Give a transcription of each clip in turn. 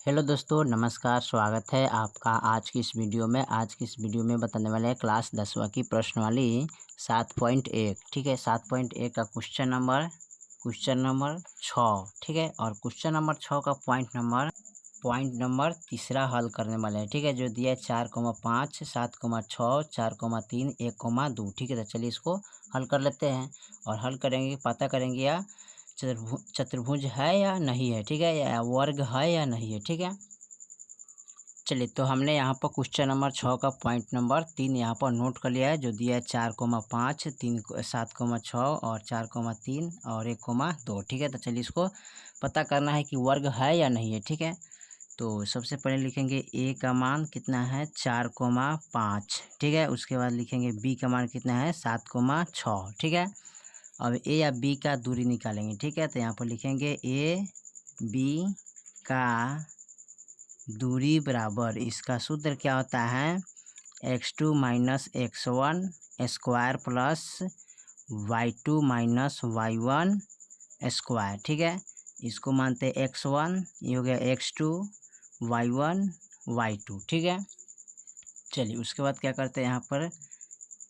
Hello दोस्तों, नमस्कार। स्वागत है आपका आज की इस वीडियो में। आज की इस वीडियो में बताने वाले हैं क्लास 10वीं की प्रश्नावली 7.1। ठीक है, 7.1 का क्वेश्चन नंबर 6। ठीक है, और क्वेश्चन नंबर 6 का पॉइंट नंबर तीसरा हल करने वाले हैं। ठीक है, जो दिया है 4,5, 7,6, 4,3, 1,2। ठीक है, तो चलिए इसको हल कर लेते हैं। और हल करेंगे, पता करेंगे या चतुर्भुज है या नहीं है। ठीक है, या वर्ग है या नहीं है। ठीक है, चलिए तो हमने यहाँ पर क्वेश्चन नंबर 6 का पॉइंट नंबर 3 यहाँ पर नोट कर लिया है। जो दिया है 4,5, 7,6 और 4,3 और 1,2। ठीक है, तो चलिए इसको पता करना है कि वर्ग है या नहीं है। ठीक है, तो सबसे पहले लिखेंगे ए का मान कितना है 4,5। ठीक है, उसके बाद लिखेंगे बी का मान कितना है 7,6। ठीक है, अब ए या बी का दूरी निकालेंगे। ठीक है, तो यहाँ पर लिखेंगे ए बी का दूरी बराबर, इसका सूत्र क्या होता है x2 minus x1 square plus y2 minus y1 square. ठीक है, इसको मानते हैं x1, ये हो गया x2, y1 y2। ठीक है, चलिए उसके बाद क्या करते हैं, यहाँ पर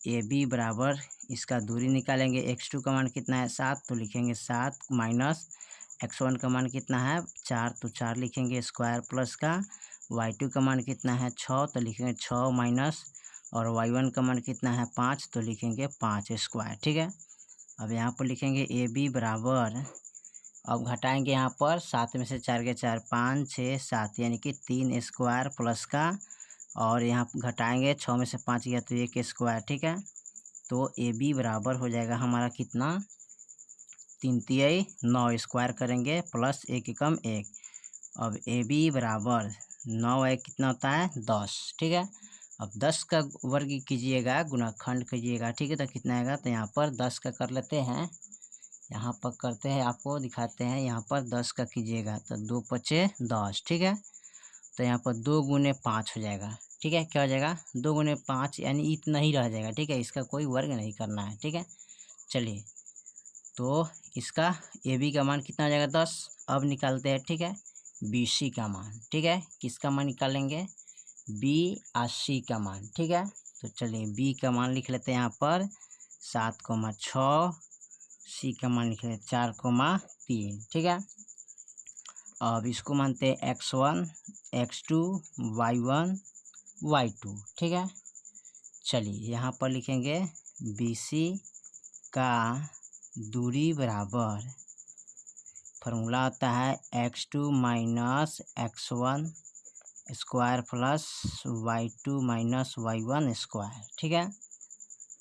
ए बी बराबर इसका दूरी निकालेंगे। x2 का मान कितना है 7, तो लिखेंगे 7 माइनस x1 का मान कितना है 4, तो 4 लिखेंगे स्क्वायर प्लस का y2 का मान कितना है 6, तो लिखेंगे 6 माइनस, और y1 का मान कितना है 5, तो लिखेंगे 5 स्क्वायर। ठीक है, अब यहाँ पर लिखेंगे ए बी बराबर, अब घटाएंगे यहाँ पर 7 में से 4 के 4, 5, 6, 7 यानी कि 3 स्क्वायर प्लस का, और यहाँ घटाएंगे 6 में से 5 गया तो 1 स्क्वायर। ठीक है, तो ए बी बराबर हो जाएगा हमारा कितना 3 तिहाई 9 स्क्वायर करेंगे प्लस 1 एकम 1। अब ए बी बराबर 9 है कितना होता है 10। ठीक है, अब 10 का वर्ग कीजिएगा, गुणाखंड कीजिएगा। ठीक है, तो कितना आएगा, तो यहाँ पर 10 का कर लेते हैं, यहाँ पर करते हैं, आपको दिखाते हैं। यहाँ पर 10 का कीजिएगा तो 2 पचे 10। ठीक है, तो यहाँ पर 2 गुने 5 हो जाएगा। ठीक है, क्या हो जाएगा 2 गुने 5 यानी इतना ही रह जाएगा। ठीक है, इसका कोई वर्ग नहीं करना है। ठीक है, चलिए तो इसका ए बी का मान कितना हो जाएगा 10। अब निकालते हैं। ठीक है, बी सी का मान। ठीक है, किसका मान निकालेंगे बी और सी का मान। ठीक है, तो चलिए बी का मान लिख लेते हैं यहाँ पर 7,6, सी का मान लिख लेते 4,3। ठीक है, अब इसको मानते हैं x1, x2, y1, y2। ठीक है, चलिए यहाँ पर लिखेंगे बी सी का दूरी बराबर, फार्मूला होता है x2 minus x1 square plus y2 minus y1 square. ठीक है,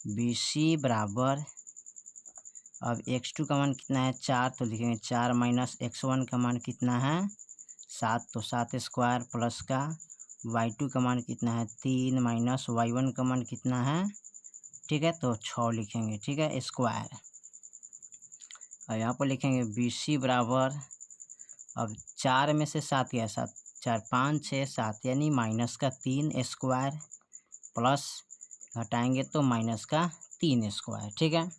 बी सी बराबर, अब x2 का मान कितना है 4, तो लिखेंगे 4 माइनस x1 का मान कितना है 7, तो 7 स्क्वायर प्लस का y2 का मान कितना है 3 माइनस y1 का मान कितना है। ठीक है, तो 6 लिखेंगे। ठीक है, स्क्वायर। और यहाँ पर लिखेंगे बी सी बराबर, अब 4 में से 7 गया 7, 4, 5, 6, 7 यानी माइनस का 3 स्क्वायर प्लस घटाएंगे तो माइनस का 3 स्क्वायर। ठीक है,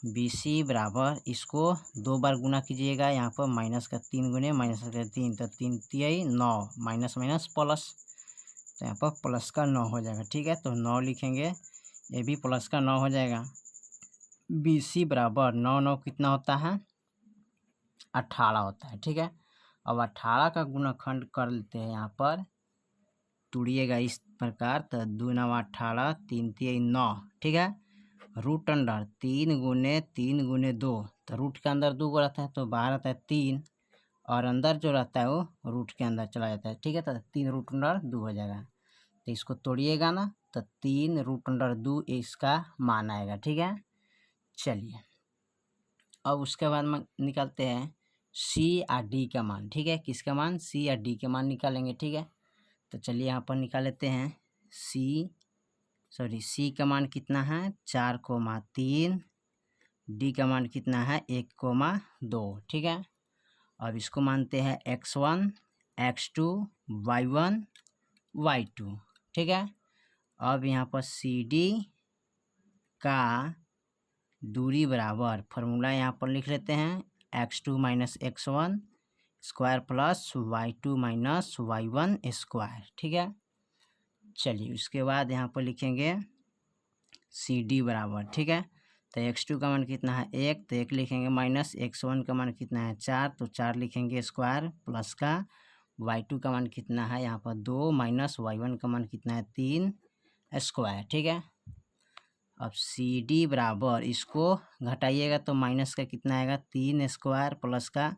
बी सी बराबर, इसको 2 बार गुना कीजिएगा। यहाँ पर माइनस का 3 गुने माइनस का 3, तो 3 तिहाई 9, माइनस माइनस प्लस, तो यहाँ पर प्लस का 9 हो जाएगा। ठीक है, तो 9 लिखेंगे, ये भी प्लस का 9 हो जाएगा। बी सी बराबर 9 9 कितना होता है 18 होता है। ठीक है, अब 18 का गुणनखंड कर लेते हैं। यहाँ पर तोड़िएगा इस प्रकार, तो 2 9 18, 3 तिहाई 9। ठीक है, रूट अंडर 3 गुने 3 गुने 2, तो रूट के अंदर 2 को रहता है तो बाहर आता है 3, और अंदर जो रहता है वो रूट के अंदर चला जाता है। ठीक है, तो 3 रूट अंडर 2 हो जाएगा। तो इसको तोड़िएगा ना, तो 3 रूट अंडर 2 इसका मान आएगा। ठीक है, चलिए अब उसके बाद में निकालते हैं सी और डी का मान। ठीक है, किसका मान सी और डी के मान निकालेंगे। ठीक है, तो चलिए यहाँ पर निकाल लेते हैं। सी का मान कितना है 4,3, डी का मान कितना है 1,2। ठीक है, अब इसको मानते हैं x1, x2, y1, y2। ठीक है, अब यहाँ पर सी डी का दूरी बराबर, फार्मूला यहाँ पर लिख लेते हैं x2 minus x1 square plus y2 minus y1 square, ठीक है। चलिए उसके बाद यहाँ पर लिखेंगे सी डी बराबर, ठीक है। तो x2 का मान कितना है 1, तो 1 लिखेंगे, माइनस x1 का मान कितना है 4, तो 4 लिखेंगे स्क्वायर, प्लस का y2 का मान कितना है यहाँ पर 2, माइनस y1 का मान कितना है 3 स्क्वायर, ठीक है। अब सी डी बराबर, इसको घटाइएगा तो माइनस का कितना आएगा 3 स्क्वायर, प्लस का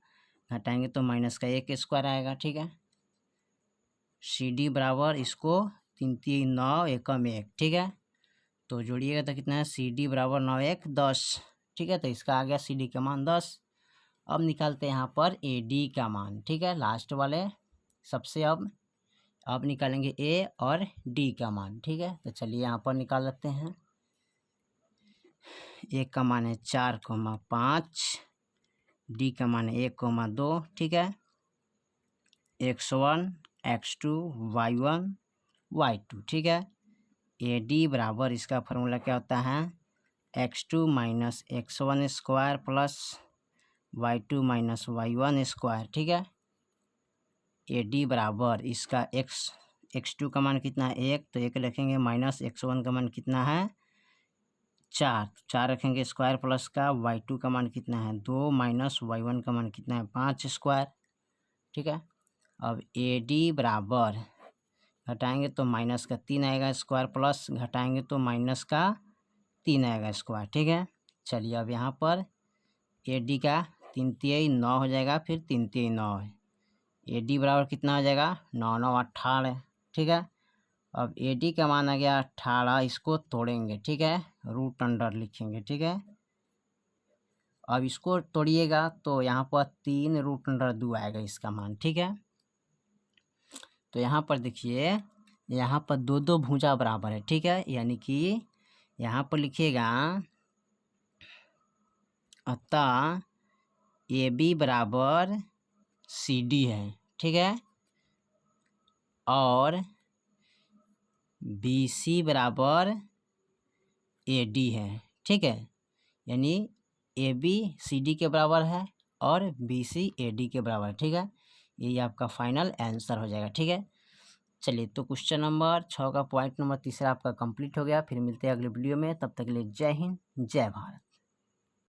घटाएंगे तो माइनस का 1 स्क्वायर आएगा, ठीक है। सी डी बराबर, इसको 3 3 9 एकम 1, ठीक है। तो जोड़िएगा तो कितना है सी डी बराबर 9 1 10, ठीक है। तो इसका आ गया सी डी का मान 10। अब निकालते हैं यहाँ पर ए डी का मान, ठीक है, लास्ट वाले सबसे। अब निकालेंगे ए और डी का मान, ठीक है। तो चलिए यहाँ पर निकाल लेते हैं। ए का मान है 4,5, डी का मान है 1,2, ठीक है। x1 x2 y1 y2, ठीक है। ए डी बराबर, इसका फार्मूला क्या होता है x2 minus x1 square plus y2 minus y1 square, ठीक है। ए डी बराबर, इसका x2 का मान कितना है 1, तो 1 रखेंगे, माइनस x1 का मान कितना है 4, 4 रखेंगे स्क्वायर, प्लस का y2 का मान कितना है 2, माइनस y1 का मान कितना है 5 स्क्वायर, ठीक है। अब ए डी बराबर, घटाएंगे तो माइनस का 3 आएगा स्क्वायर, प्लस घटाएंगे तो माइनस का 3 आएगा स्क्वायर, ठीक है। चलिए अब यहाँ पर ए डी का 3 3 9 हो जाएगा, फिर 3 3 9 है। ए डी बराबर कितना हो जाएगा 9 9 18, ठीक है। अब ए डी का मान आ गया 18, इसको तोड़ेंगे, ठीक है, रूट अंडर लिखेंगे, ठीक है। अब इसको तोड़िएगा तो यहाँ पर 3 रूट अंडर 2 आएगा इसका मान, ठीक है। तो यहाँ पर देखिए, यहाँ पर दो दो भुजा बराबर है, ठीक है, यानी कि यहाँ पर लिखिएगा अतः ए बी बराबर सी डी है, ठीक है, और बी सी बराबर ए डी है, ठीक है। यानी ए बी सी डी के बराबर है और बी सी ए डी के बराबर है, ठीक है। ये आपका फाइनल आंसर हो जाएगा, ठीक है। चलिए, तो क्वेश्चन नंबर 6 का पॉइंट नंबर तीसरा आपका कंप्लीट हो गया। फिर मिलते हैं अगले वीडियो में, तब तक के लिए जय हिंद जय भारत।